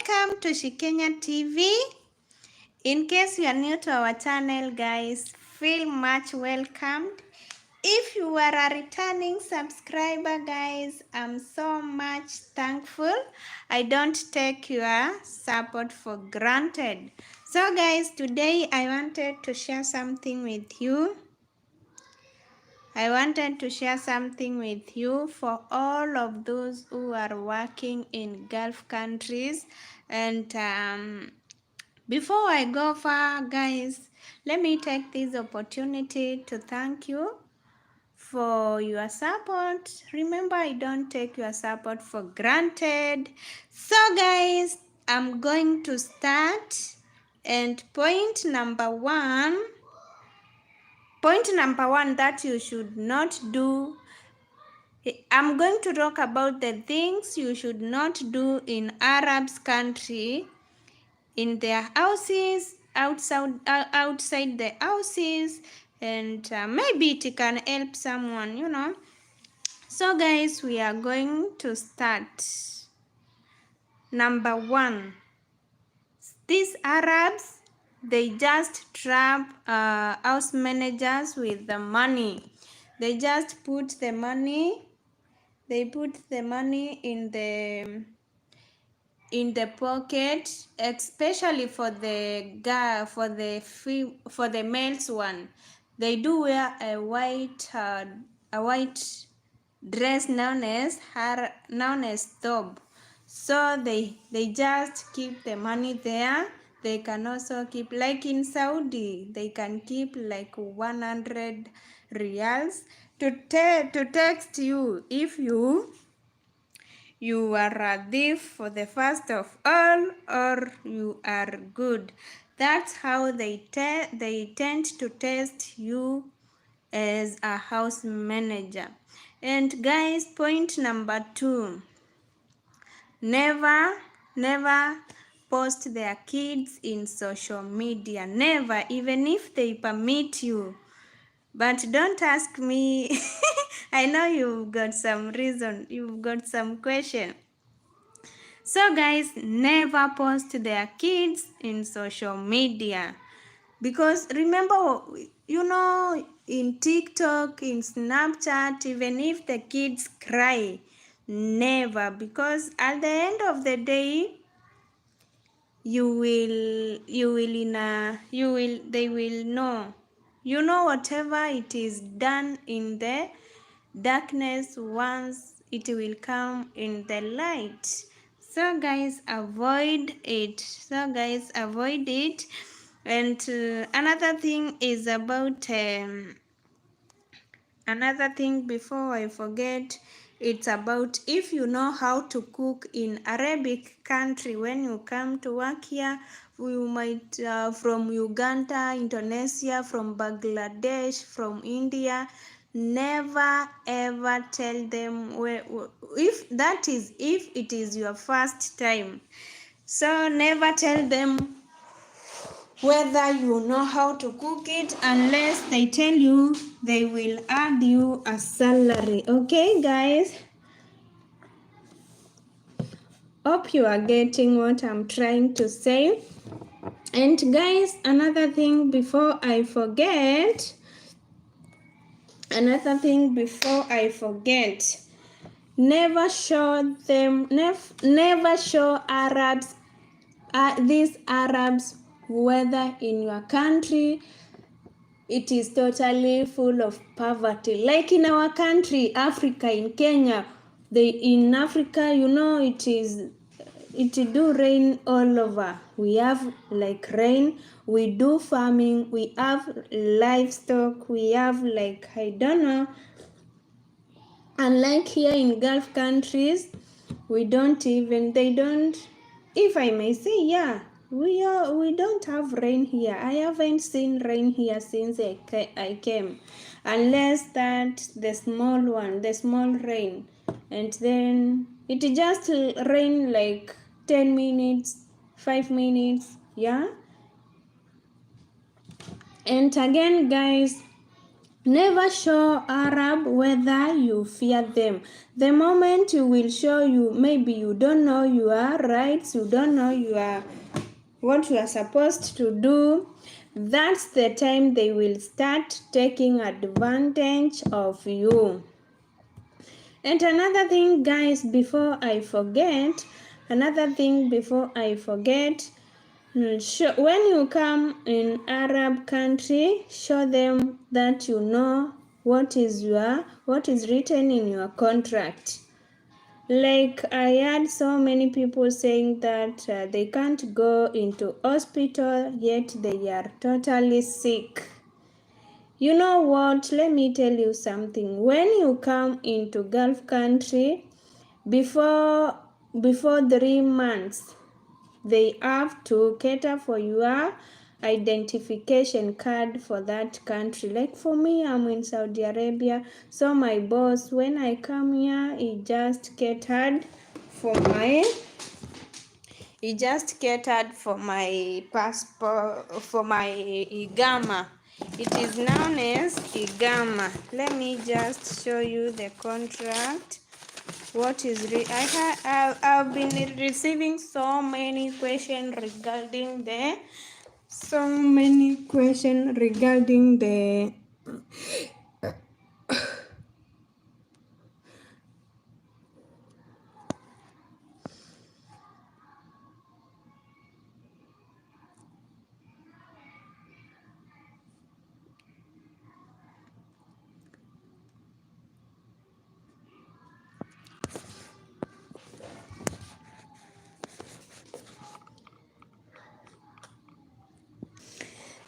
Welcome to Shikenya TV. In case you are new to our channel, guys, feel much welcomed. If you are a returning subscriber, guys, I'm so much thankful. I don't take your support for granted. So guys, today I wanted to share something with you. For all of those who are working in Gulf countries. And before I go far, guys, let me take this opportunity to thank you for your support. Remember, I don't take your support for granted. So guys, I'm going to start, and point number one that you should not do, I'm going to talk about the things you should not do in Arabs country, in their houses, outside the houses, and maybe it can help someone, So guys, we are going to start. Number one, these Arabs, they just trap house managers with the money. They just put the money in the pocket, especially for the males one. They do wear a white dress known as thobe. So they just keep the money there. They can also keep, like in Saudi, they can keep like 100 riyals to text you if you are a thief for the first of all, or you are good. That's how they tend to test you as a house manager. And guys, point number two, never post their kids in social media. Never, even if they permit you. But don't ask me. I know you've got some reason, you've got some question. So guys, never post their kids in social media. Because remember, in TikTok, in Snapchat, even if the kids cry, never. Because at the end of the day, they will know. Whatever it is done in the darkness, once it will come in the light. So guys, avoid it. And another thing is about another thing before I forget, it's about if you know how to cook in Arabic country. When you come to work here, you might from Uganda, Indonesia, from Bangladesh, from India, never ever tell them if it is your first time. So never tell them whether you know how to cook it unless they tell you they will add you a salary. Okay guys, hope you are getting what I'm trying to say. And guys, another thing before I forget, never show Arabs, these Arabs, whether in your country it is totally full of poverty. Like in our country, Africa, in Kenya, in Africa, it do rain all over. We have like rain, we do farming, we have livestock, we have like, I don't know. Unlike here in Gulf countries, they don't, if I may say, yeah, we don't have rain here. I haven't seen rain here since I came, unless that the small rain, and then it just rain like 10 minutes, 5 minutes, yeah. And again guys, Never show Arab whether you fear them. The moment you will show maybe you don't know your rights, you don't know what you are supposed to do, that's the time they will start taking advantage of you. And another thing, guys, before I forget, when you come in Arab country, show them that you know what is written in your contract. Like I had so many people saying that they can't go into hospital yet they are totally sick. You know what? Let me tell you something. When you come into Gulf country, before 3 months, they have to cater for your identification card for that country. Like for me, I'm in Saudi Arabia, so my boss, when I come here, he just catered for my passport, for my igama. It is known as igama. Let me just show you the contract. What is I've been receiving so many questions regarding the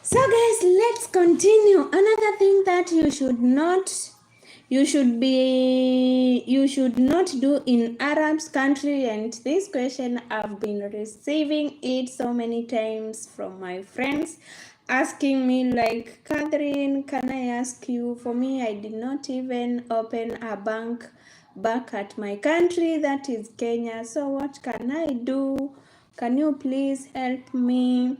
So guys, let's continue. Another thing that you should not do in Arab's country, and this question I've been receiving it so many times from my friends asking me like, Catherine, can I ask you, for me, I did not even open a bank back at my country, that is Kenya, so what can I do? Can you please help me?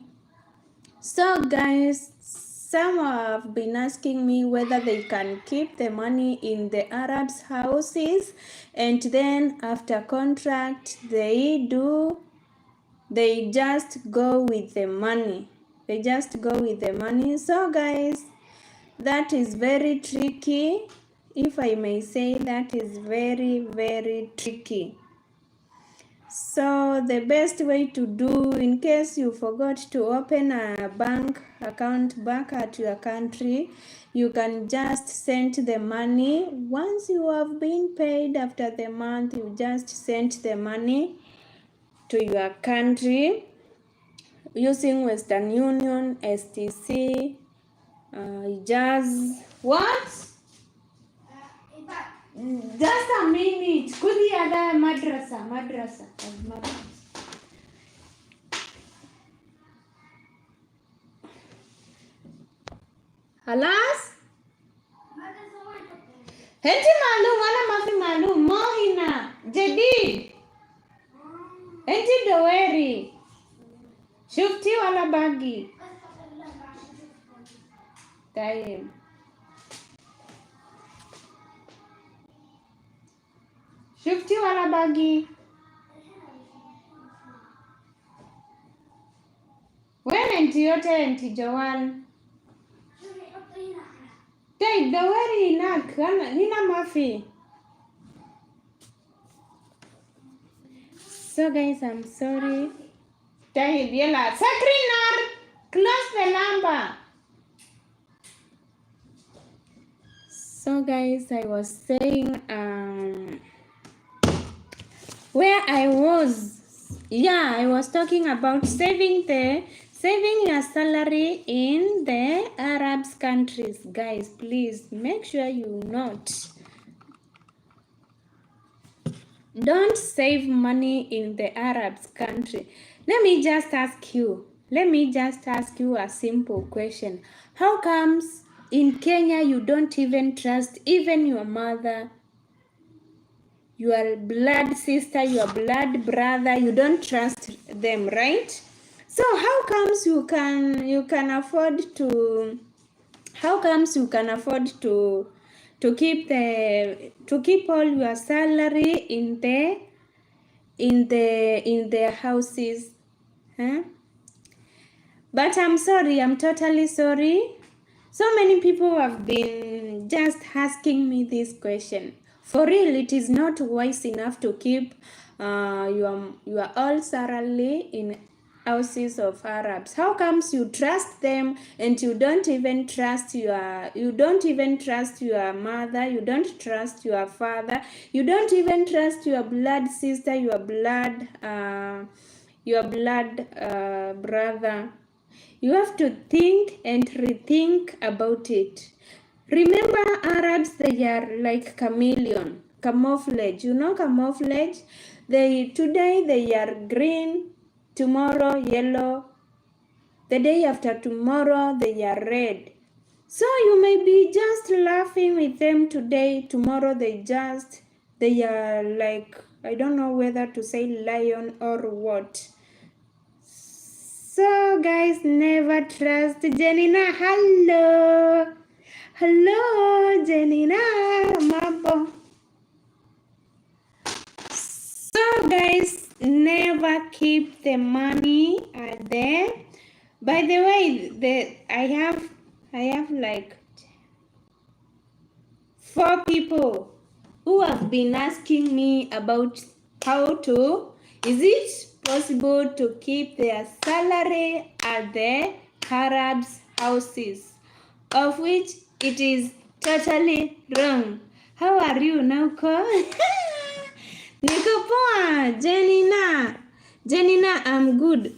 So guys, some have been asking me whether they can keep the money in the Arabs' houses, and then after contract they just go with the money. So guys, that is very tricky. If I may say, that is very, very tricky. So the best way to do, in case you forgot to open a bank account back at your country, you can just send the money. Once you have been paid after the month, you just send the money to your country using Western Union, STC, Jazz. What? Just a minute. Kudi ada madrasa. Halas? Henti malum wala mafi malum mohina jadid. Henti doweri. Shufti wala bagi. Time. Shufti wala bagi. When enti yote enti Joan. Tay doweri inak nina mafi. So guys, I'm sorry. Tay biela sacrinar. Close the number. So guys, I was saying where I was talking about saving your salary in the Arabs countries. Guys, please make sure you don't save money in the Arabs country. Let me just ask you a simple question. How comes in Kenya you don't even trust even your mother, your blood sister, your blood brother? You don't trust them, right? So how comes you can afford to How comes you can afford to keep all your salary in their houses? Huh? But I'm sorry, I'm totally sorry. So many people have been just asking me this question. For real, it is not wise enough to keep your all salary in houses of Arabs. How comes you trust them and you don't even trust your mother, you don't trust your father, you don't even trust your blood sister, your blood brother. You have to think and rethink about it. Remember, Arabs, they are like chameleon, camouflage. You know camouflage? Today they are green, tomorrow yellow, the day after tomorrow they are red. So you may be just laughing with them today, tomorrow they are like, I don't know whether to say lion or what. So guys, never trust Janina. Hello. Hello, Janina. Mabo. So guys, never keep the money there. By the way, I have like 4 people who have been asking me about how to, is it possible to keep their salary at the Arabs' houses, of which it is totally wrong. How are you now, Ko? Niko poa, Jenina. Jenina, I'm good.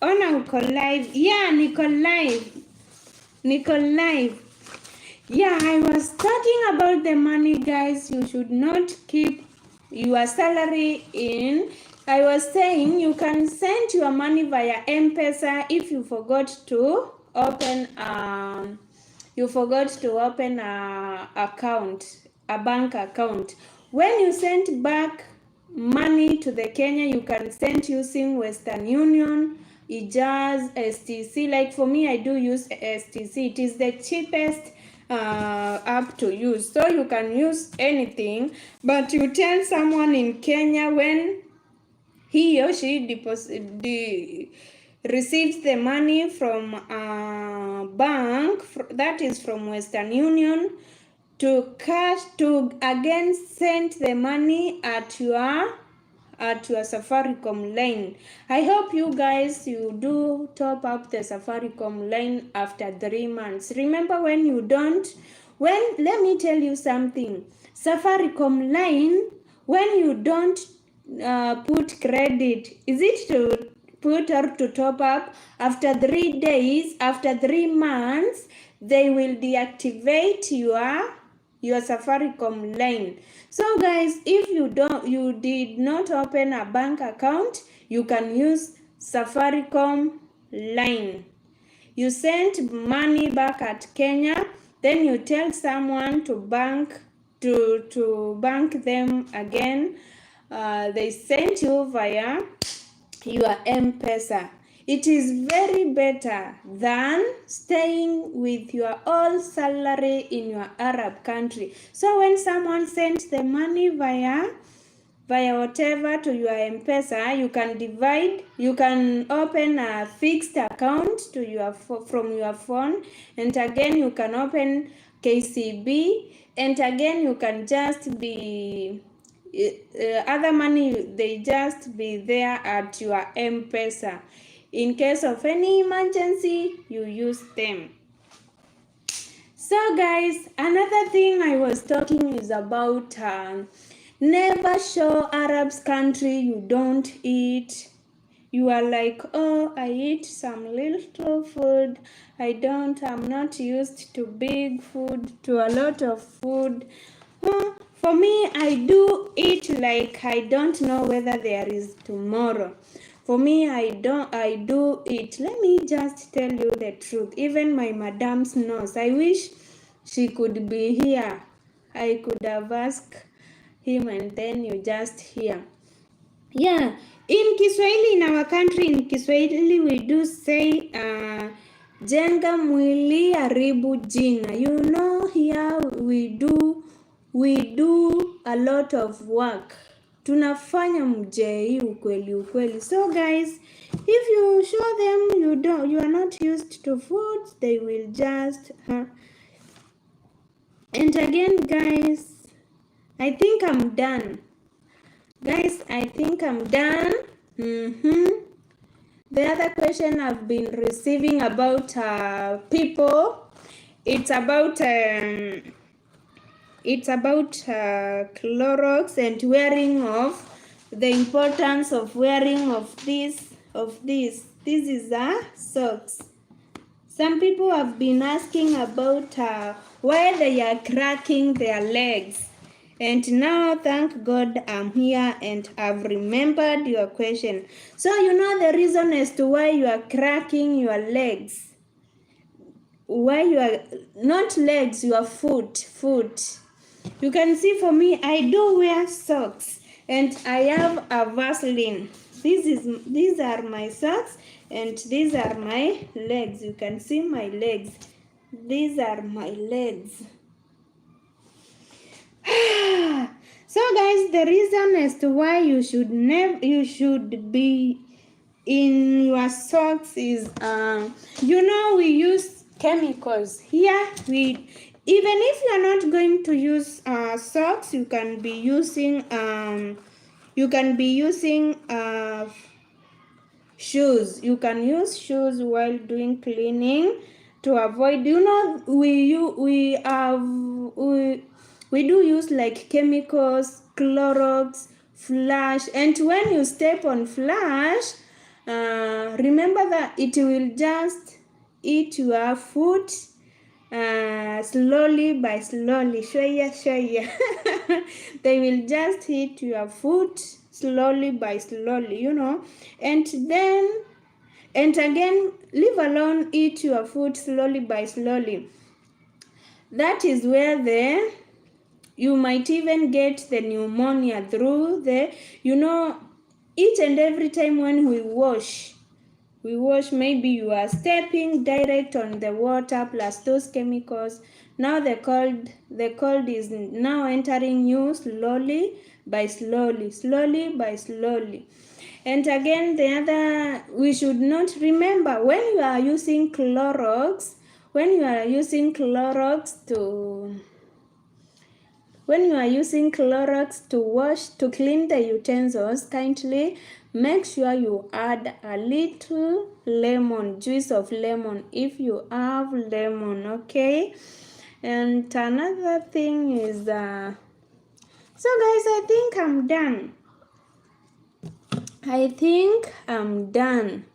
Ona uko live. Yeah, Niko live. Niko live. Yeah, I was talking about the money, guys. You should not keep your salary in. I was saying you can send your money via M-Pesa if you forgot to open a bank account. When you send back money to the Kenya, you can send using Western Union, Ijaz, STC. Like for me, I do use STC. It is the cheapest app to use. So you can use anything, but you tell someone in Kenya when he or she receives the money from a bank that is from Western Union to again send the money at your Safaricom line. I hope you guys do top up the Safaricom line after 3 months. Remember let me tell you something. Safaricom line, when you don't put credit, is it to put or to top up, after 3 days, after 3 months, they will deactivate your Safaricom line. So guys, if you did not open a bank account, you can use Safaricom line. You send money back at Kenya, then you tell someone to bank them again. They send you via your M-Pesa. It is very better than staying with your all salary in your Arab country. So when someone sends the money via whatever to your M-Pesa, you can open a fixed account from your phone, and again you can open KCB, and again you can just be other money, they just be there at your M-Pesa. In case of any emergency, you use them. So guys, another thing I was talking is about never show Arabs country you don't eat. You are like, oh, I eat some little food. I'm not used to big food, to a lot of food. For me, I do eat like I don't know whether there is tomorrow. For me, I do eat. Let me just tell you the truth. Even my madam's knows. I wish she could be here. I could have asked him and then you just hear. Yeah, in Kiswahili, in our country, in Kiswahili, we do say Jenga mwili haribu jina. You know here we do a lot of work. Tunafanya mjei ukweli. So guys, if you show them you are not used to food, they will just and again guys, I think I'm done. Guys, I think I'm done. The other question I've been receiving about people, it's about Clorox and wearing of the importance of wearing of this. This is socks. Some people have been asking about why they are cracking their legs. And now, thank God, I'm here and I've remembered your question. So, you know the reason as to why you are cracking your legs. Why you are, not legs, your foot. You can see for me, I do wear socks. And I have a Vaseline. These are my socks and these are my legs. You can see my legs. These are my legs. So guys, the reason as to why you should be in your socks is you know we use chemicals here. We even if you are not going to use socks, you can be using shoes. You can use shoes while doing cleaning to avoid, you know, we do use like chemicals, Clorox, flash, and when you step on flash, remember that it will just eat your foot slowly by slowly, shoya. They will just hit your foot slowly by slowly, you know, and again, leave alone, eat your food slowly by slowly. That is where you might even get the pneumonia through you know, each and every time when we wash, maybe you are stepping direct on the water plus those chemicals. Now the cold is now entering you slowly by slowly. And again, the other, we should not remember when you are using Clorox, to wash, to clean the utensils, kindly make sure you add a little lemon, juice of lemon, if you have lemon, okay? And another thing is, so guys, I think I'm done.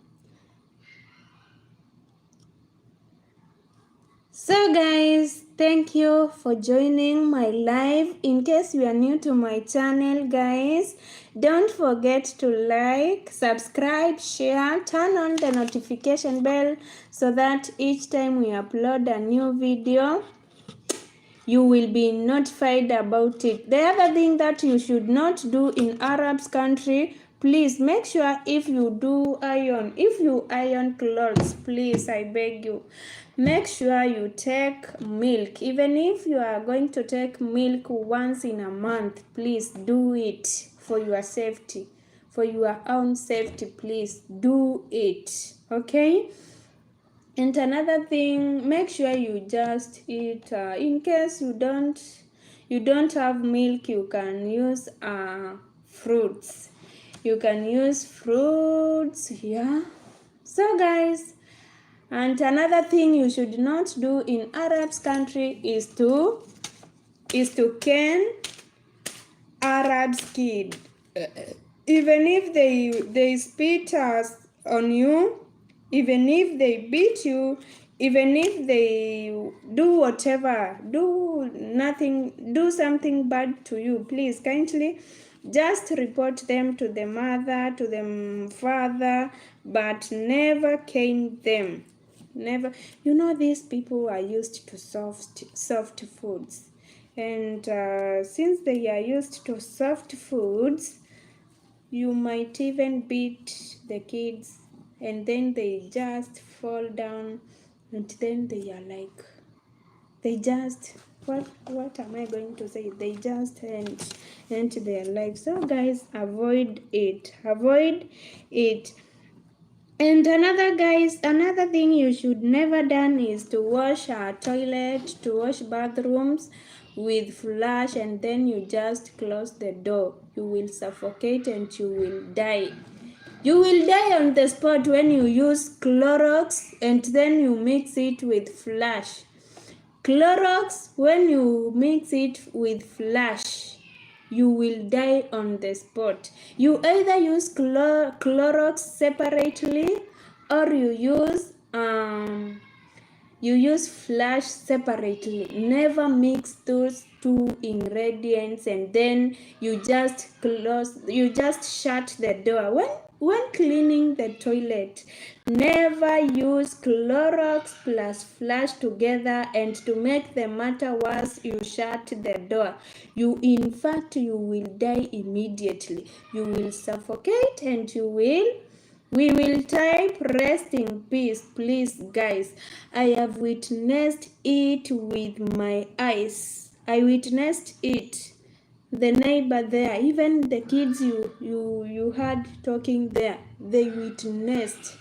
So guys, thank you for joining my live. In case you are new to my channel, guys, don't forget to like, subscribe, share, turn on the notification bell so that each time we upload a new video, you will be notified about it. The other thing that you should not do in Arabs country, please make sure if you iron clothes, please, I beg you, make sure you take milk. Even if you are going to take milk once in a month, please do it for your safety, for your own safety. Please do it, okay? And another thing, make sure you just eat, in case you don't have milk, you can use fruits. You can use fruits, yeah. So guys, and another thing you should not do in Arabs country is to cane Arabs kid. Even if they spit on you, even if they beat you, even if they do whatever, do something bad to you, please kindly just report them to the mother, to the father, but never cane them. Never. You know, these people are used to soft foods, and since they are used to soft foods, you might even beat the kids and then they just fall down and then they are like, they just, what am I going to say, they just end their life. So guys, avoid it, avoid it. And another thing you should never done is to wash a toilet, to wash bathrooms with flush and then you just close the door. You will suffocate and you will die. You will die on the spot when you use Clorox and then you mix it with flush. Clorox, when you mix it with flush, you will die on the spot. You either use Clorox separately or you use flash separately. Never mix those two ingredients and then you just shut the door. When cleaning the toilet, never use Clorox plus flash together, and to make the matter worse, you shut the door. In fact, you will die immediately. You will suffocate and we will type rest in peace, please guys. I have witnessed it with my eyes. I witnessed it. The neighbor there, even the kids you heard talking there, they witnessed.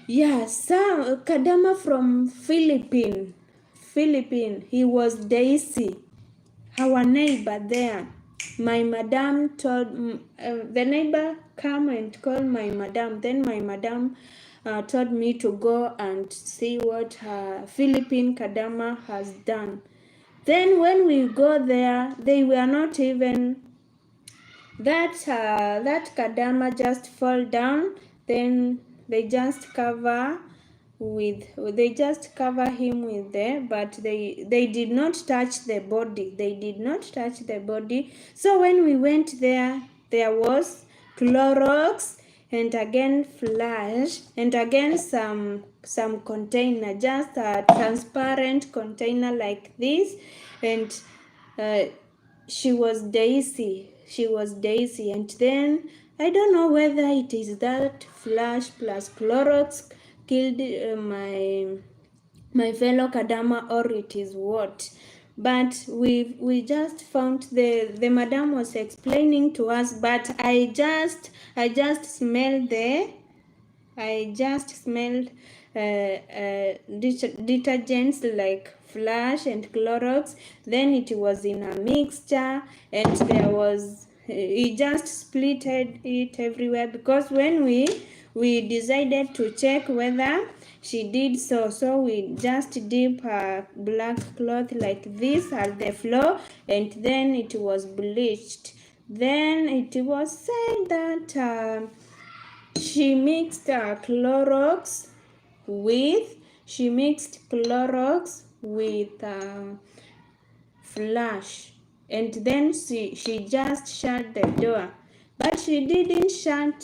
Yeah, some Kadama from Philippines. He was Daisy, our neighbor there. My madam told the neighbor come and call my madam. Then my madam told me to go and see what Philippine Kadama has done. Then when we go there, they were not even that Kadama just fall down. Then they just cover him with there, but they did not touch the body. So when we went there, there was Clorox and again flash and again some container, just a transparent container like this, and she was Daisy, and then I don't know whether it is that flash plus Clorox killed my fellow Kadama or it is what. But we just found the madam was explaining to us, but I just smelled detergents like Flash and Clorox. Then it was in a mixture, and there was he just splitted it everywhere, because when we decided to check whether she did so we just dip a black cloth like this at the floor, and then it was bleached. Then it was said that she mixed Clorox with Flash, and then she just shut the door, but she didn't shut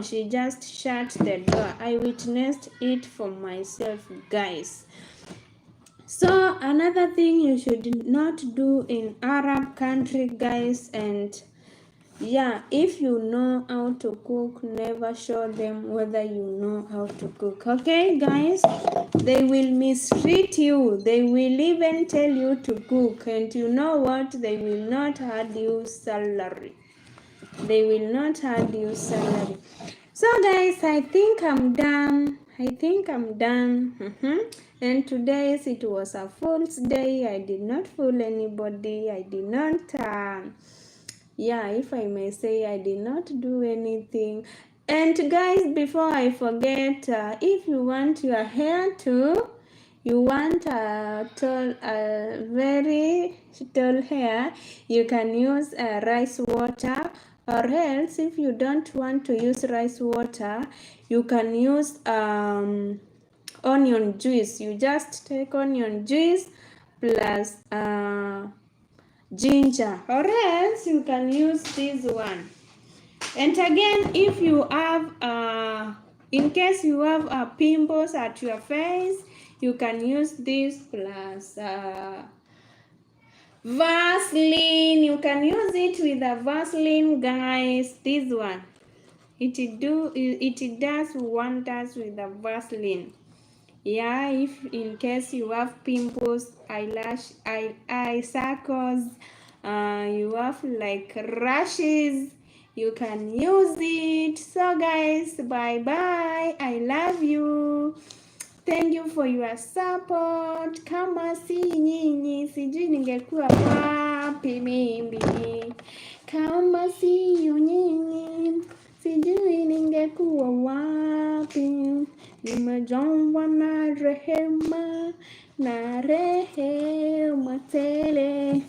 she just shut the door. I witnessed it for myself, guys. So another thing you should not do in Arab country, guys, and yeah, if you know how to cook, never show them whether you know how to cook. Okay, guys? They will mistreat you. They will even tell you to cook. And you know what? They will not add you salary. So, guys, I think I'm done. And today's it was a fool's day. I did not fool anybody. I did not... if I may say, I did not do anything. And guys, before I forget, if you want your hair to, you want a very tall hair, you can use rice water, or else if you don't want to use rice water, you can use onion juice. You just take onion juice plus ginger, or else you can use this one. And again, if you have in case you have pimples at your face, you can use this plus Vaseline. You can use it with a Vaseline, guys. This one, it does wonders with the Vaseline. Yeah, if in case you have pimples, eye circles, you have like rashes, you can use it. So guys, bye bye. I love you. Thank you for your support. Kama si nyinyi sijui ningekuwa wapi mimi. Kama si nyinyi sijui ningekuwa wapi. Nimejongwa na rehema tele.